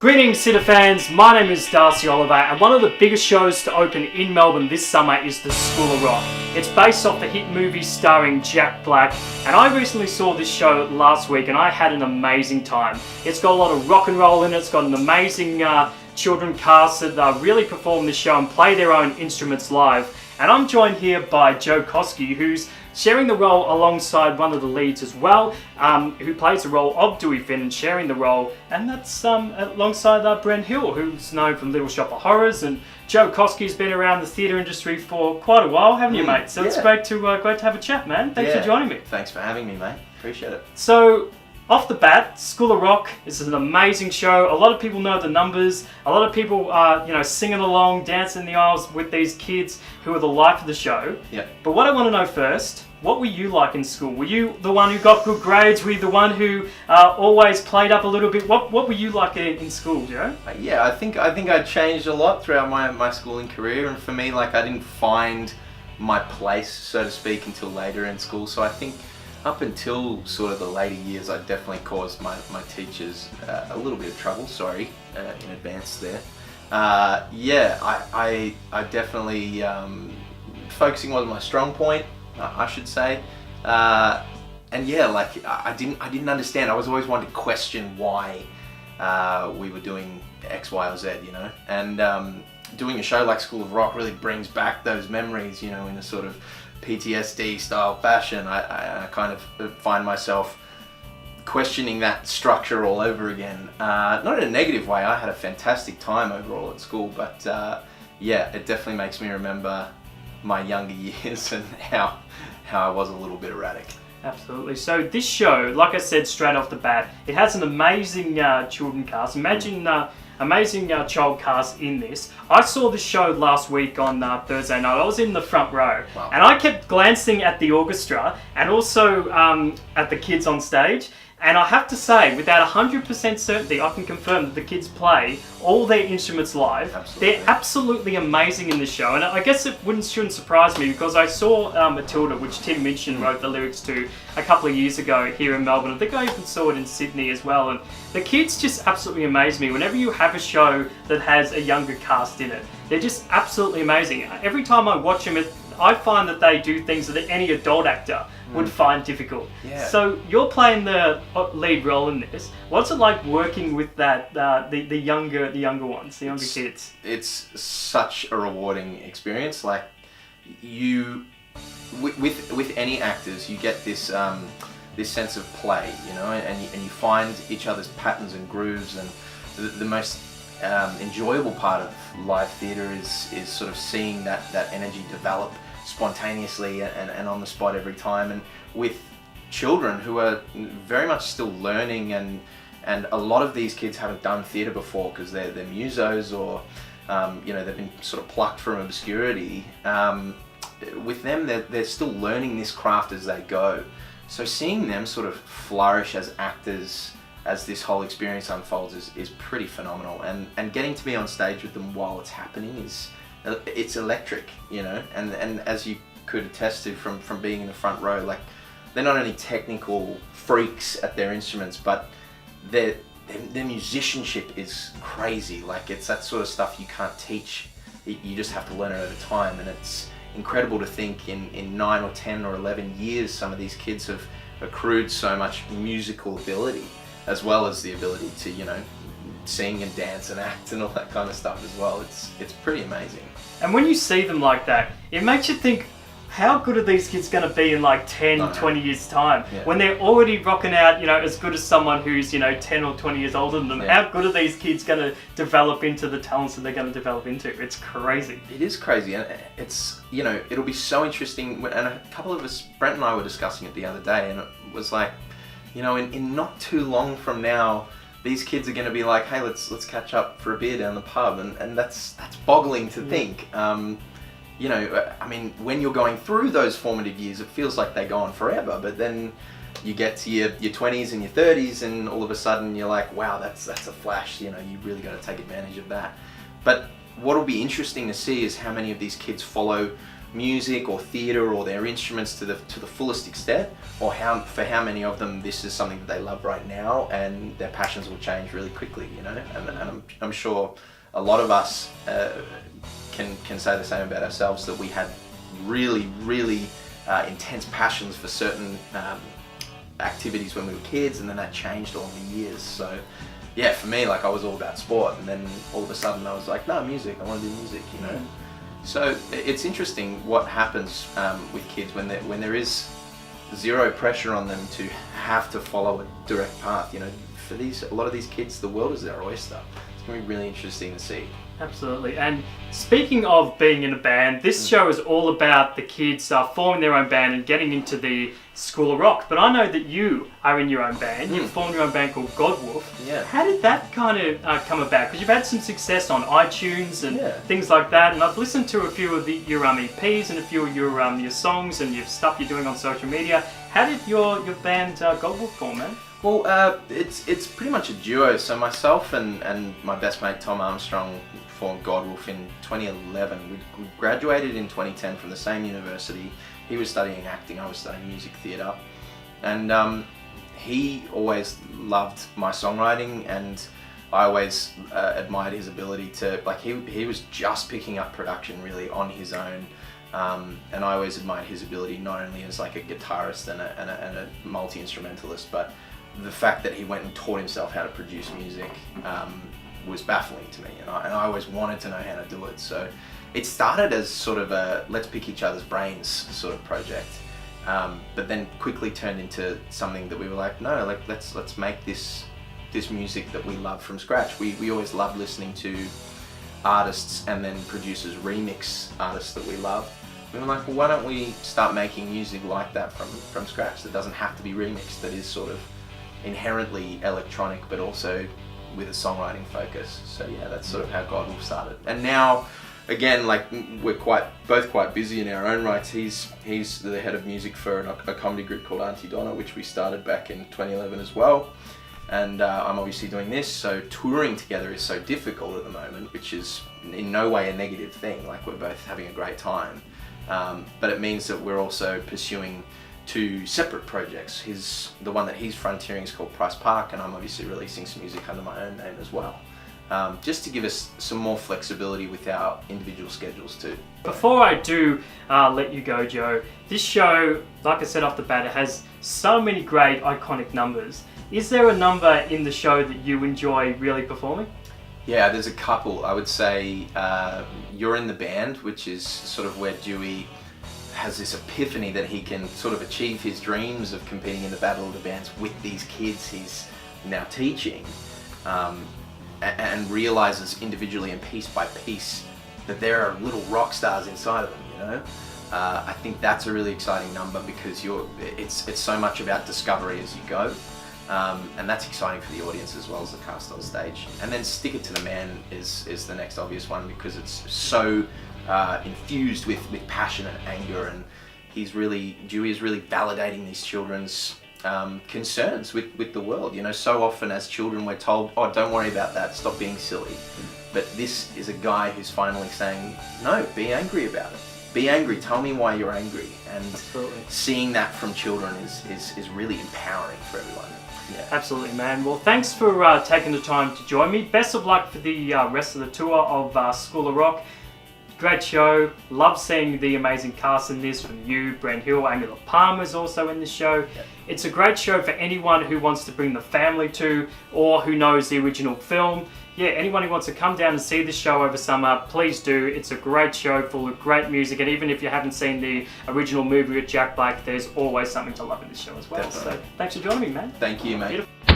Greetings, Sitter fans. My name is Darcy Oliver, and one of the biggest shows to open in Melbourne this summer is the School of Rock. It's based off the hit movie starring Jack Black, and I recently saw this show last week and I had an amazing time. It's got a lot of rock and roll in it. It's got an amazing children cast that really perform this show and play their own instruments live. And I'm joined here by Joe Kosky, who's sharing the role alongside one of the leads as well, who plays the role of Dewey Finn and sharing the role, and that's alongside Brent Hill, who's known from Little Shop of Horrors. And Joe Kosky's been around the theatre industry for quite a while, haven't you, mate? So it's great to have a chat, man. Thanks for joining me. Thanks for having me, mate. Appreciate it. So, off the bat, School of Rock is an amazing show. A lot of people know the numbers. A lot of people are, singing along, dancing in the aisles with these kids who are the life of the show. Yeah. But what I want to know first, what were you like in school? Were you the one who got good grades? Were you the one who always played up a little bit? What were you like in school, Joe? Yeah, I think I changed a lot throughout my schooling career, and for me, I didn't find my place, so to speak, until later in school. So I think up until sort of the later years, I definitely caused my teachers a little bit of trouble. Sorry in advance there. I definitely focusing wasn't my strong point, I should say. And yeah, I didn't understand. I was always wanting to question why we were doing X, Y, or Z, And doing a show like School of Rock really brings back those memories, in a sort of PTSD style fashion. I kind of find myself questioning that structure all over again. Not in a negative way. I had a fantastic time overall at school, but it definitely makes me remember my younger years and how I was a little bit erratic. Absolutely. So this show, like I said straight off the bat, it has an amazing children cast. Imagine amazing child cast in this. I saw this show last week on Thursday night. I was in the front row. Wow. And I kept glancing at the orchestra and also at the kids on stage. And I have to say, without 100% certainty, I can confirm that the kids play all their instruments live. Absolutely. They're absolutely amazing in this show. And I guess it shouldn't surprise me, because I saw Matilda, which Tim Minchin wrote the lyrics to a couple of years ago here in Melbourne. I think I even saw it in Sydney as well. And the kids just absolutely amaze me. Whenever you have a show that has a younger cast in it, they're just absolutely amazing. Every time I watch them, I find that they do things that any adult actor would find difficult. Yeah. So you're playing the lead role in this. What's it like working with that the younger ones, the younger kids? It's such a rewarding experience. Like with any actors, you get this this sense of play, and you find each other's patterns and grooves, and the most enjoyable part of live theatre is sort of seeing that energy develop spontaneously and on the spot every time. And with children who are very much still learning, and a lot of these kids haven't done theatre before because they're musos, or they've been sort of plucked from obscurity. With them, they're still learning this craft as they go. So seeing them sort of flourish as actors as this whole experience unfolds is pretty phenomenal, and getting to be on stage with them while it's happening it's electric, and as you could attest to from being in the front row, they're not only technical freaks at their instruments, but their musicianship is crazy. It's that sort of stuff you can't teach, you just have to learn it over time. And it's incredible to think in 9 or 10 or 11 years some of these kids have accrued so much musical ability, as well as the ability to sing and dance and act and all that kind of stuff as well. It's pretty amazing. And when you see them like that, it makes you think, how good are these kids going to be in 10, 20 years time? Yeah. When they're already rocking out, as good as someone who's, 10 or 20 years older than them. Yeah. How good are these kids going to develop into the talents that they're going to develop into? It's crazy. It is crazy, and it's, it'll be so interesting. And a couple of us, Brent and I, were discussing it the other day, and it was like, in not too long from now, these kids are going to be like, hey, let's catch up for a beer down the pub, and that's boggling to think. When you're going through those formative years, it feels like they go on forever, but then you get to your 20s and your 30s, and all of a sudden you're like, wow, that's a flash. You really got to take advantage of that. But what will be interesting to see is how many of these kids follow music or theatre or their instruments to the fullest extent, or for how many of them this is something that they love right now, and their passions will change really quickly, you know. And I'm sure a lot of us can say the same about ourselves, that we had really intense passions for certain activities when we were kids, and then that changed over the years. So yeah, for me, like, I was all about sport, and then all of a sudden I was like, no, music, I want to do music, you know. So it's interesting what happens with kids when there is zero pressure on them to have to follow a direct path. You know, for a lot of these kids, the world is their oyster. It's going to be really interesting to see. Absolutely. And speaking of being in a band, this show is all about the kids forming their own band and getting into the School of Rock. But I know that you are in your own band. You've formed your own band called Godwolf. Yeah. How did that kind of come about? Because you've had some success on iTunes and things like that. And I've listened to a few of your EPs and a few of your songs and your stuff you're doing on social media. How did your band Godwolf form, man? Well, it's pretty much a duo. So myself and my best mate Tom Armstrong formed Godwolf in 2011. We graduated in 2010 from the same university. He was studying acting, I was studying music theatre. And he always loved my songwriting, and I always admired his ability to, like, he was just picking up production really on his own. And I always admired his ability, not only as like a guitarist and a multi-instrumentalist, but the fact that he went and taught himself how to produce music was baffling to me, and I always wanted to know how to do it. So it started as sort of a let's pick each other's brains sort of project, but then quickly turned into something that we were like, no, like let's make this music that we love from scratch. We always loved listening to artists and then producers remix artists that we love. We were like, well, why don't we start making music like that from scratch, that doesn't have to be remixed, that is sort of inherently electronic but also with a songwriting focus. So yeah, that's sort of how Godwolf started. And now, again, like, we're both quite busy in our own rights. He's the head of music for a comedy group called Auntie Donna, which we started back in 2011 as well. And I'm obviously doing this, so touring together is so difficult at the moment, which is in no way a negative thing. Like, we're both having a great time. But it means that we're also pursuing two separate projects. The one that he's frontiering is called Price Park, and I'm obviously releasing some music under my own name as well. Just to give us some more flexibility with our individual schedules too. Before I do let you go, Joe, this show, like I said off the bat, it has so many great iconic numbers. Is there a number in the show that you enjoy really performing? Yeah, there's a couple. I would say You're in the Band, which is sort of where Dewey has this epiphany that he can sort of achieve his dreams of competing in the Battle of the Bands with these kids he's now teaching, and realizes individually and piece by piece that there are little rock stars inside of them, you know? I think that's a really exciting number, because it's so much about discovery as you go. And that's exciting for the audience as well as the cast on stage. And then Stick It to the Man is the next obvious one, because it's so infused with passion and anger, and Dewey is really validating these children's concerns with the world. You know, so often as children we're told, oh, don't worry about that, stop being silly. But this is a guy who's finally saying, no, be angry about it. Be angry, tell me why you're angry. And Absolutely. Seeing that from children is really empowering for everyone. Yeah. Absolutely, man. Well, thanks for taking the time to join me. Best of luck for the rest of the tour of School of Rock. Great show. Love seeing the amazing cast in this, from you, Brent Hill, Angela Palmer's also in the show. Yep. It's a great show for anyone who wants to bring the family to, or who knows the original film. Yeah, anyone who wants to come down and see the show over summer, please do. It's a great show full of great music, and even if you haven't seen the original movie with Jack Black, there's always something to love in this show as well. Definitely. So thanks for joining me, man. Thank you, mate. Beautiful.